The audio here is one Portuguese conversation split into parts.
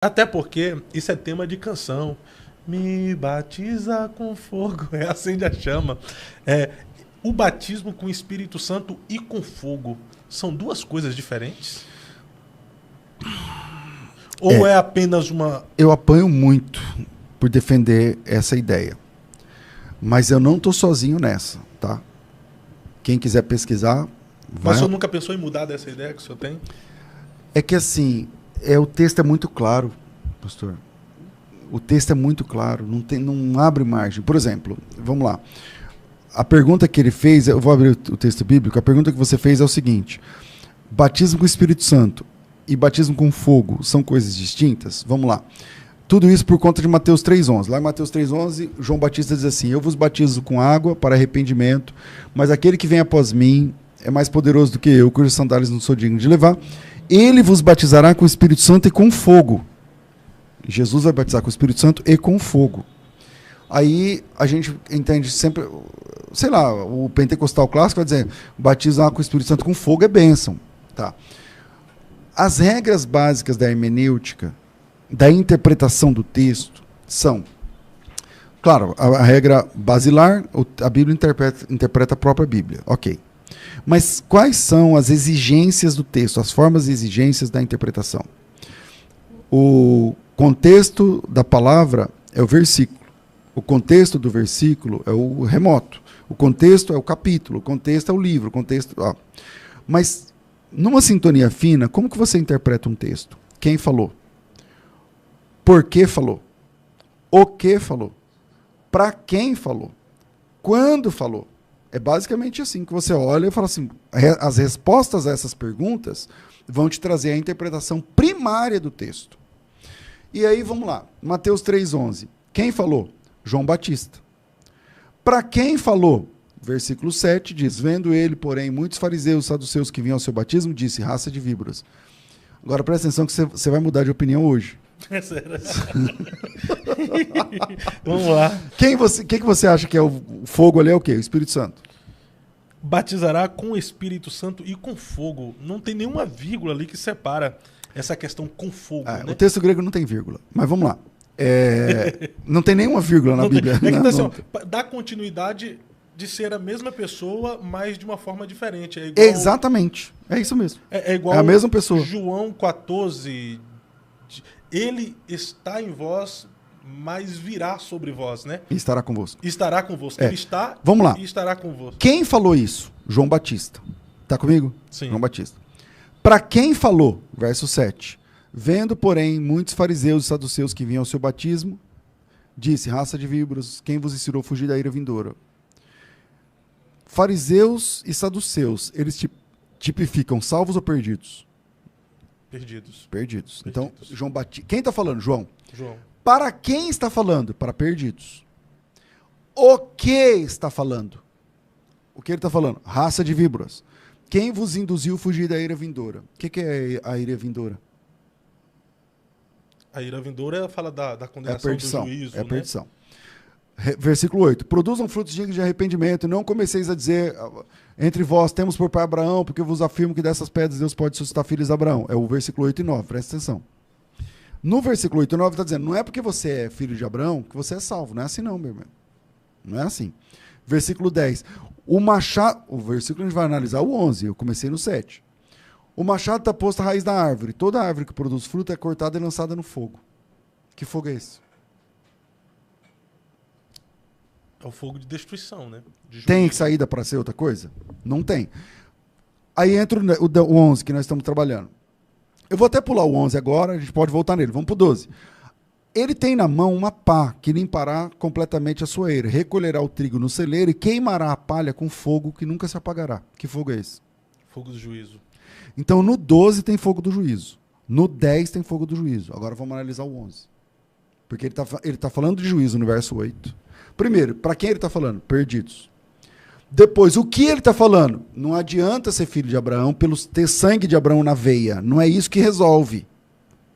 Até porque isso é tema de canção. Me batiza com fogo, acende a chama. O batismo com o Espírito Santo e com fogo são duas coisas diferentes? Ou é apenas uma... Eu apanho muito por defender essa ideia. Mas eu não estou sozinho nessa, tá? Quem quiser pesquisar... Mas o senhor nunca pensou em mudar dessa ideia que o senhor tem? É que assim, o texto é muito claro, pastor. O texto é muito claro, não abre margem. Por exemplo, vamos lá. A pergunta que ele fez, eu vou abrir o texto bíblico, a pergunta que você fez é o seguinte: batismo com o Espírito Santo e batismo com fogo são coisas distintas? Vamos lá. Tudo isso por conta de Mateus 3,11. Lá em Mateus 3,11, João Batista diz assim: eu vos batizo com água para arrependimento, mas aquele que vem após mim é mais poderoso do que eu, cujos sandálias não sou digno de levar. Ele vos batizará com o Espírito Santo e com fogo. Jesus vai batizar com o Espírito Santo e com fogo. Aí a gente entende sempre, sei lá, o pentecostal clássico vai dizer: batizar com o Espírito Santo com fogo é bênção. Tá. As regras básicas da hermenêutica, da interpretação do texto, são, claro, a regra basilar, a Bíblia interpreta a própria Bíblia, ok. Mas quais são as exigências do texto, as formas e exigências da interpretação? O contexto da palavra é o versículo. O contexto do versículo é o remoto. O contexto é o capítulo. O contexto é o livro. O contexto, Mas, numa sintonia fina, como que você interpreta um texto? Quem falou? Por que falou? O que falou? Para quem falou? Quando falou? É basicamente assim que você olha e fala assim: as respostas a essas perguntas vão te trazer a interpretação primária do texto. E aí, vamos lá. Mateus 3,11. Quem falou? João Batista. Para quem falou? Versículo 7 diz: vendo ele, porém, muitos fariseus, saduceus que vinham ao seu batismo, disse: raça de víboras. Agora presta atenção que você vai mudar de opinião hoje. É sério. Vamos lá. Quem que você acha que é o fogo ali? É o quê? O Espírito Santo. Batizará com o Espírito Santo e com fogo. Não tem nenhuma vírgula ali que separa essa questão com fogo. Né? O texto grego não tem vírgula. Mas vamos lá. Não tem nenhuma vírgula na Bíblia. É que assim, dá continuidade de ser a mesma pessoa, mas de uma forma diferente. É igual, exatamente. É isso mesmo. É igual a mesma pessoa. João 14. Ele está em vós, mas virá sobre vós, né? E estará convosco. Estará convosco. Ele está Vamos lá. E estará convosco. Quem falou isso? João Batista. Tá comigo? Sim. João Batista. Para quem falou? Verso 7. Vendo, porém, muitos fariseus e saduceus que vinham ao seu batismo, disse: raça de víboras, quem vos ensinou a fugir da ira vindoura? Fariseus e saduceus, eles tipificam salvos ou perdidos? Perdidos. Então, João Batista. Quem está falando? João. Para quem está falando? Para perdidos. O que está falando? O que ele está falando? Raça de víboras. Quem vos induziu a fugir da ira vindoura? O que é a ira vindoura? A ira vindoura fala da condenação, do juízo. É a perdição. Versículo 8. Produzam frutos dignos de arrependimento, e não comeceis a dizer: entre vós temos por pai Abraão, porque vos afirmo que dessas pedras Deus pode suscitar filhos de Abraão. É o versículo 8 e 9, presta atenção. No versículo 8 e 9 está dizendo: não é porque você é filho de Abraão que você é salvo. Não é assim não, meu irmão. Não é assim. Versículo 10. O versículo a gente vai analisar o 11, eu comecei no 7. O machado está posto à raiz da árvore. Toda árvore que produz fruto é cortada e lançada no fogo. Que fogo é esse? É o fogo de destruição, né? Tem saída para ser outra coisa? Não tem. Aí entra o 11 que nós estamos trabalhando. Eu vou até pular o 11 agora, a gente pode voltar nele. Vamos para o 12. Ele tem na mão uma pá que limpará completamente a sua eira, recolherá o trigo no celeiro e queimará a palha com fogo que nunca se apagará. Que fogo é esse? Fogo do juízo. Então no 12 tem fogo do juízo. No 10 tem fogo do juízo. Agora vamos analisar o 11. Porque ele tá falando de juízo no verso 8. Primeiro, para quem ele está falando? Perdidos. Depois, o que ele está falando? Não adianta ser filho de Abraão pelo ter sangue de Abraão na veia. Não é isso que resolve.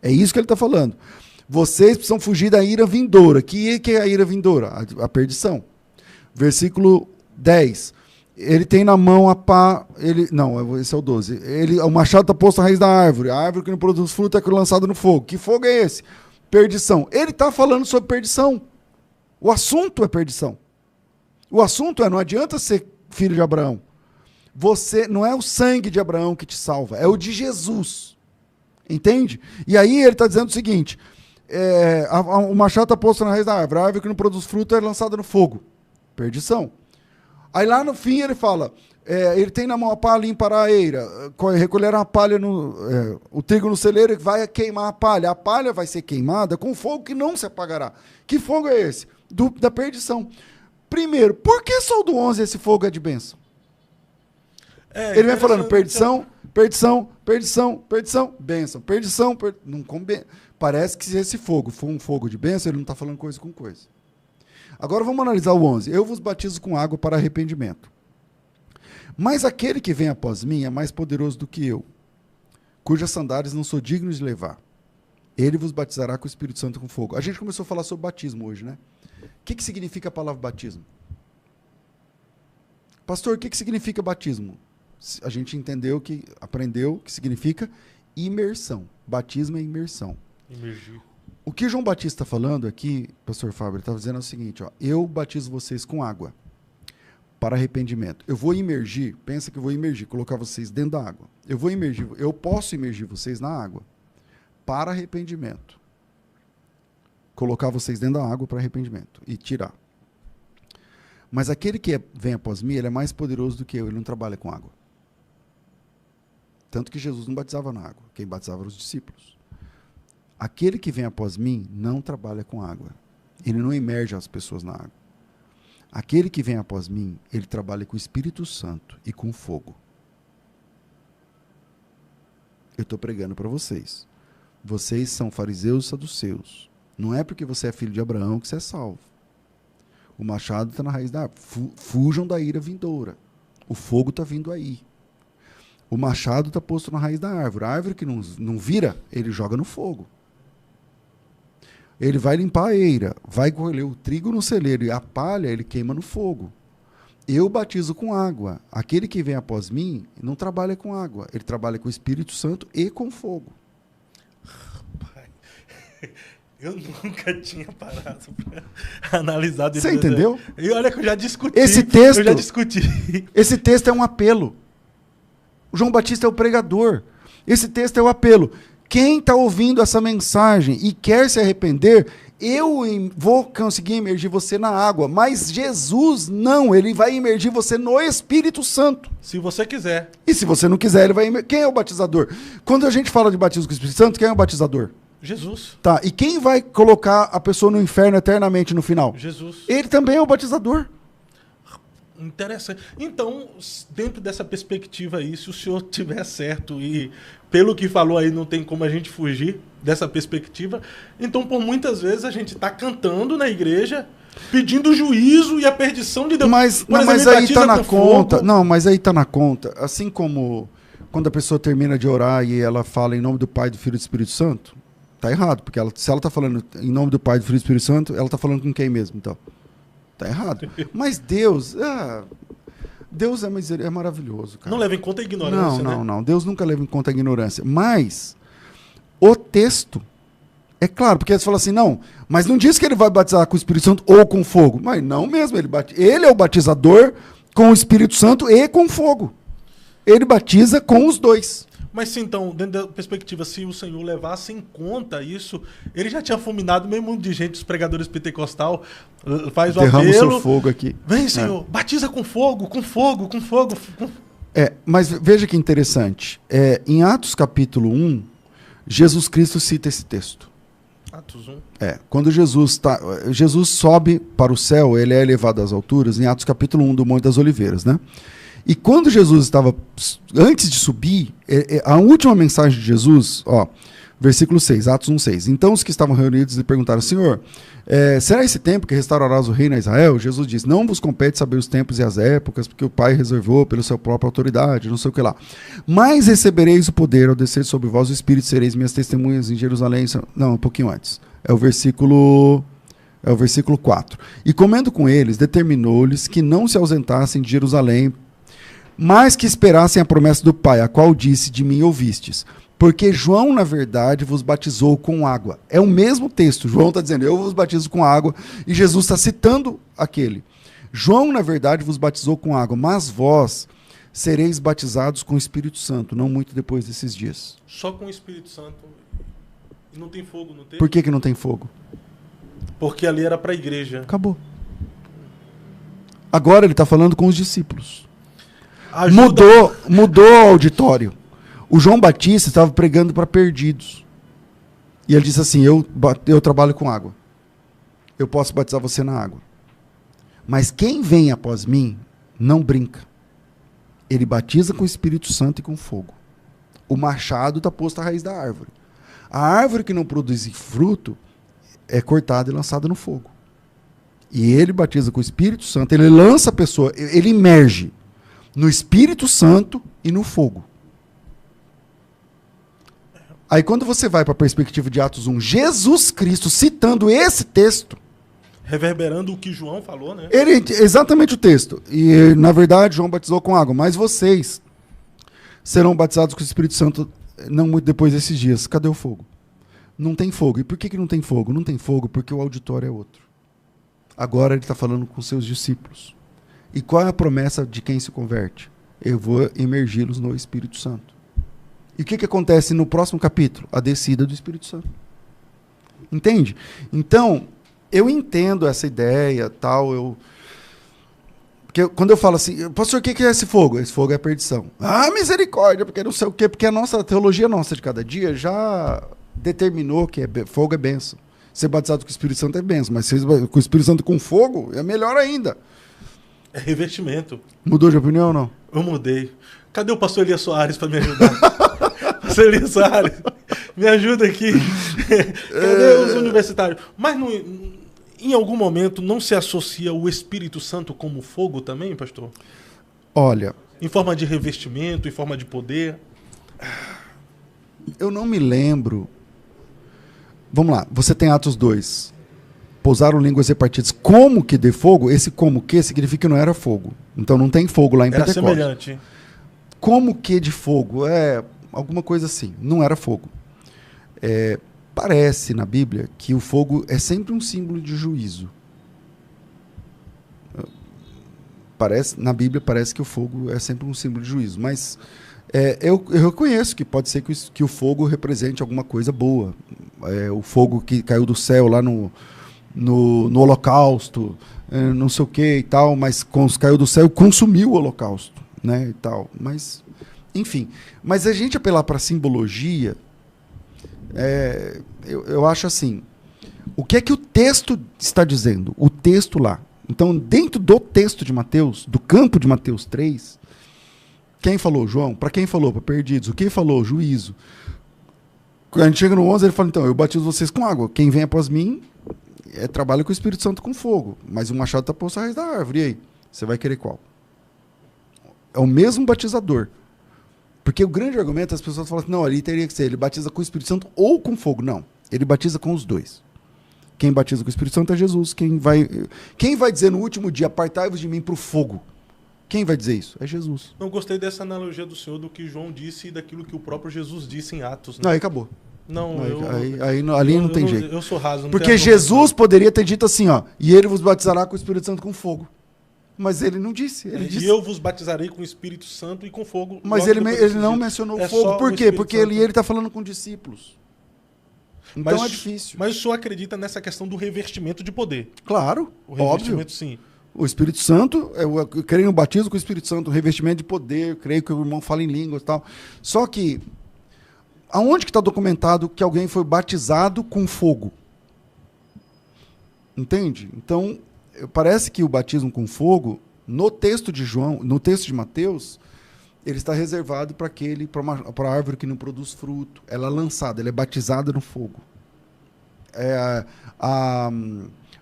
É isso que ele está falando. Vocês precisam fugir da ira vindoura. Que é a ira vindoura? A perdição. Versículo 10. Ele tem na mão a pá. Não, esse é o 12. O machado está posto na raiz da árvore. A árvore que não produz fruto é lançada no fogo. Que fogo é esse? Perdição. Ele está falando sobre perdição. O assunto é perdição. O assunto não adianta ser filho de Abraão. Você não é o sangue de Abraão que te salva, é o de Jesus. Entende? E aí ele está dizendo o seguinte: o machado está posto na raiz da árvore. A árvore que não produz fruto é lançada no fogo. Perdição. Aí lá no fim ele fala, ele tem na mão a pá, limpará a eira, recolherá a palha, o trigo no celeiro, e vai queimar a palha. A palha vai ser queimada com fogo que não se apagará. Que fogo é esse? Da perdição. Primeiro, por que só o do 11 esse fogo é de bênção? Ele vem falando perdição, perdição, perdição, perdição, bênção, perdição, não combina. Parece que se esse fogo for um fogo de bênção, ele não está falando coisa com coisa. Agora vamos analisar o 11. Eu vos batizo com água para arrependimento. Mas aquele que vem após mim é mais poderoso do que eu, cujas sandálias não sou digno de levar. Ele vos batizará com o Espírito Santo e com fogo. A gente começou a falar sobre batismo hoje, né? O que significa a palavra batismo? Pastor, o que significa batismo? A gente aprendeu que significa imersão. Batismo é imersão. Imergir. O que João Batista está falando aqui, pastor Fábio, ele está dizendo o seguinte, ó, eu batizo vocês com água para arrependimento. Eu vou imergir, pensa que eu vou imergir, colocar vocês dentro da água. Eu posso imergir vocês na água para arrependimento. Colocar vocês dentro da água para arrependimento e tirar. Mas aquele que vem após mim, ele é mais poderoso do que eu, ele não trabalha com água. Tanto que Jesus não batizava na água, quem batizava eram os discípulos. Aquele que vem após mim não trabalha com água. Ele não imerge as pessoas na água. Aquele que vem após mim, ele trabalha com o Espírito Santo e com fogo. Eu estou pregando para vocês. Vocês são fariseus e saduceus. Não é porque você é filho de Abraão que você é salvo. O machado está na raiz da árvore. Fujam da ira vindoura. O fogo está vindo aí. O machado está posto na raiz da árvore. A árvore que não vira, ele joga no fogo. Ele vai limpar a eira, vai colher o trigo no celeiro e a palha ele queima no fogo. Eu batizo com água. Aquele que vem após mim não trabalha com água. Ele trabalha com o Espírito Santo e com fogo. Pai, eu nunca tinha parado para analisar. Você entendeu? E olha que eu já discuti. Eu já discuti. Esse texto é um apelo. O João Batista é o pregador. Esse texto é o apelo. Quem está ouvindo essa mensagem e quer se arrepender, eu vou conseguir imergir você na água. Mas Jesus não, ele vai imergir você no Espírito Santo. Se você quiser. E se você não quiser, ele vai imergir. Quem é o batizador? Quando a gente fala de batismo com o Espírito Santo, quem é o batizador? Jesus. Tá, e quem vai colocar a pessoa no inferno eternamente no final? Jesus. Ele também é o batizador. Interessante. Então, dentro dessa perspectiva aí, se o senhor tiver certo e pelo que falou aí não tem como a gente fugir dessa perspectiva, então por muitas vezes a gente está cantando na igreja pedindo juízo e a perdição de Deus. Mas aí está na conta. Fogo. Não, mas aí está na conta. Assim como quando a pessoa termina de orar e ela fala em nome do Pai, do Filho e do Espírito Santo, tá errado, porque se ela está falando em nome do Pai, do Filho e do Espírito Santo, ela está falando com quem mesmo, então? Tá errado. Mas Deus é maravilhoso, cara. Não leva em conta a ignorância, Não. Deus nunca leva em conta a ignorância. Mas o texto, é claro, porque eles falam assim, não, mas não diz que ele vai batizar com o Espírito Santo ou com fogo. Mas não mesmo, ele é o batizador com o Espírito Santo e com fogo. Ele batiza com os dois. Mas se então, dentro da perspectiva, se o Senhor levasse em conta isso, ele já tinha fulminado meio mundo de gente, os pregadores pentecostal, faz o derrama apelo. O seu fogo aqui. Vem, Senhor, batiza com fogo, com fogo, com fogo. Mas veja que interessante. Em Atos capítulo 1, Jesus Cristo cita esse texto. Atos 1. Quando Jesus sobe para o céu, ele é elevado às alturas, em Atos capítulo 1 do Monte das Oliveiras, né? E quando Jesus estava, antes de subir, a última mensagem de Jesus, versículo 6, Atos 1:6. Então os que estavam reunidos lhe perguntaram, Senhor, será esse tempo que restaurarás o reino a Israel? Jesus diz, não vos compete saber os tempos e as épocas, porque o Pai reservou pela sua própria autoridade, não sei o que lá. Mas recebereis o poder ao descer sobre vós o Espírito, sereis minhas testemunhas em Jerusalém. Não, um pouquinho antes. É o versículo 4. E comendo com eles, determinou-lhes que não se ausentassem de Jerusalém, mas que esperassem a promessa do Pai, a qual disse, de mim ouvistes. Porque João, na verdade, vos batizou com água. É o mesmo texto. João está dizendo, eu vos batizo com água, e Jesus está citando aquele. João, na verdade, vos batizou com água, mas vós sereis batizados com o Espírito Santo, não muito depois desses dias. Só com o Espírito Santo. E não tem fogo no texto? Por que não tem fogo? Porque ali era para a igreja. Acabou. Agora ele está falando com os discípulos. Mudou o auditório. O João Batista estava pregando para perdidos. E ele disse assim, eu trabalho com água. Eu posso batizar você na água. Mas quem vem após mim, não brinca. Ele batiza com o Espírito Santo e com fogo. O machado está posto à raiz da árvore. A árvore que não produz fruto é cortada e lançada no fogo. E ele batiza com o Espírito Santo, ele lança a pessoa, ele imerge no Espírito Santo e no fogo. Aí quando você vai para a perspectiva de Atos 1, Jesus Cristo citando esse texto, reverberando o que João falou, né? Exatamente o texto. E, na verdade, João batizou com água. Mas vocês serão batizados com o Espírito Santo não muito depois desses dias. Cadê o fogo? Não tem fogo. E por que não tem fogo? Não tem fogo porque o auditório é outro. Agora ele está falando com seus discípulos. E qual é a promessa de quem se converte? Eu vou imergi-los no Espírito Santo. E o que acontece no próximo capítulo? A descida do Espírito Santo. Entende? Então... eu entendo essa ideia, tal, porque quando eu falo assim, pastor, o que é esse fogo? Esse fogo é a perdição. Ah, misericórdia, porque não sei o quê, porque a nossa teologia nossa de cada dia já determinou que fogo é bênção. Ser batizado com o Espírito Santo é bênção, mas ser com o Espírito Santo com fogo é melhor ainda. É revestimento. Mudou de opinião ou não? Eu mudei. Cadê o pastor Elias Soares para me ajudar? Pastor Elias Soares, me ajuda aqui. Cadê os universitários? Mas em algum momento não se associa o Espírito Santo como fogo também, pastor? Olha... em forma de revestimento, em forma de poder? Eu não me lembro. Vamos lá, você tem Atos 2. Pousaram línguas repartidas. Como que de fogo? Esse como que significa que não era fogo. Então não tem fogo lá em Pentecostes. Era semelhante. Como que de fogo? É alguma coisa assim. Não era fogo. Parece na Bíblia que o fogo é sempre um símbolo de juízo. Na Bíblia parece que o fogo é sempre um símbolo de juízo. Mas eu reconheço que pode ser que o fogo represente alguma coisa boa. O fogo que caiu do céu lá no Holocausto, não sei o que e tal, mas caiu do céu e consumiu o Holocausto, né, e tal. Mas, enfim. Mas a gente apelar para simbologia, eu acho assim, o que é que o texto está dizendo? O texto lá. Então, dentro do texto de Mateus, do campo de Mateus 3, quem falou? João. Para quem falou? Para perdidos. O que falou? Juízo. Quando a gente chega no 11, ele fala, então, eu batizo vocês com água. Quem vem após mim trabalha com o Espírito Santo com fogo. Mas o machado está posto à raiz da árvore. E aí? Você vai querer qual? É o mesmo batizador. Porque o grande argumento, as pessoas falam assim, não, ali teria que ser, ele batiza com o Espírito Santo ou com fogo. Não, ele batiza com os dois. Quem batiza com o Espírito Santo é Jesus. Quem vai dizer no último dia, apartai-vos de mim para o fogo? Quem vai dizer isso? É Jesus. Não gostei dessa analogia do Senhor, do que João disse e daquilo que o próprio Jesus disse em Atos. Né? Não, aí acabou. Não, ali não tem jeito. Eu sou raso. Porque Jesus poderia ter dito assim, ó, e ele vos batizará com o Espírito Santo com fogo. Mas ele não disse. Ele disse, eu vos batizarei com o Espírito Santo e com fogo. Mas ele não mencionou fogo. Por quê? Porque ele está falando com discípulos. Então é difícil. Mas o senhor acredita nessa questão do revestimento de poder? Claro, o revestimento, óbvio. Sim. O Espírito Santo, eu creio no batismo com o Espírito Santo, o revestimento de poder, eu creio que o irmão fala em línguas e tal. Só que, aonde que está documentado que alguém foi batizado com fogo? Entende? Então, parece que o batismo com fogo, no texto de João, no texto de Mateus, ele está reservado para a árvore que não produz fruto. Ela é lançada, ela é batizada no fogo.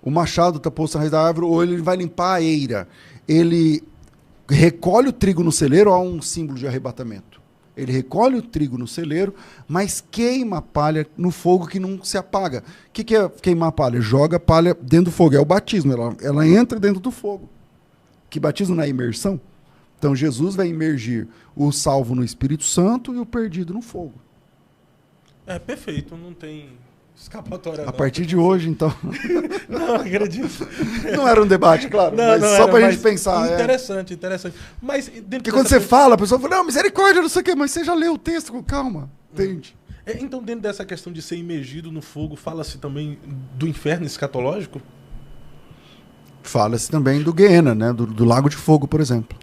O machado está posto na raiz da árvore, ou ele vai limpar a eira. Ele recolhe o trigo no celeiro, há um símbolo de arrebatamento. Ele recolhe o trigo no celeiro, mas queima a palha no fogo que não se apaga. O que é queimar a palha? Joga a palha dentro do fogo. É o batismo, ela entra dentro do fogo. Que batismo na imersão? Então Jesus vai imergir o salvo no Espírito Santo e o perdido no fogo. É perfeito, não tem escapatória. A partir de hoje, então. Não, acredito. Não era um debate, claro, mas só pra gente pensar. Interessante, interessante. Mas porque quando você fala, a pessoa fala, não, misericórdia, não sei o quê, mas você já leu o texto com calma, entende? Então, dentro dessa questão de ser imergido no fogo, fala-se também do inferno escatológico? Fala-se também do Guiena, né? Do Lago de Fogo, por exemplo.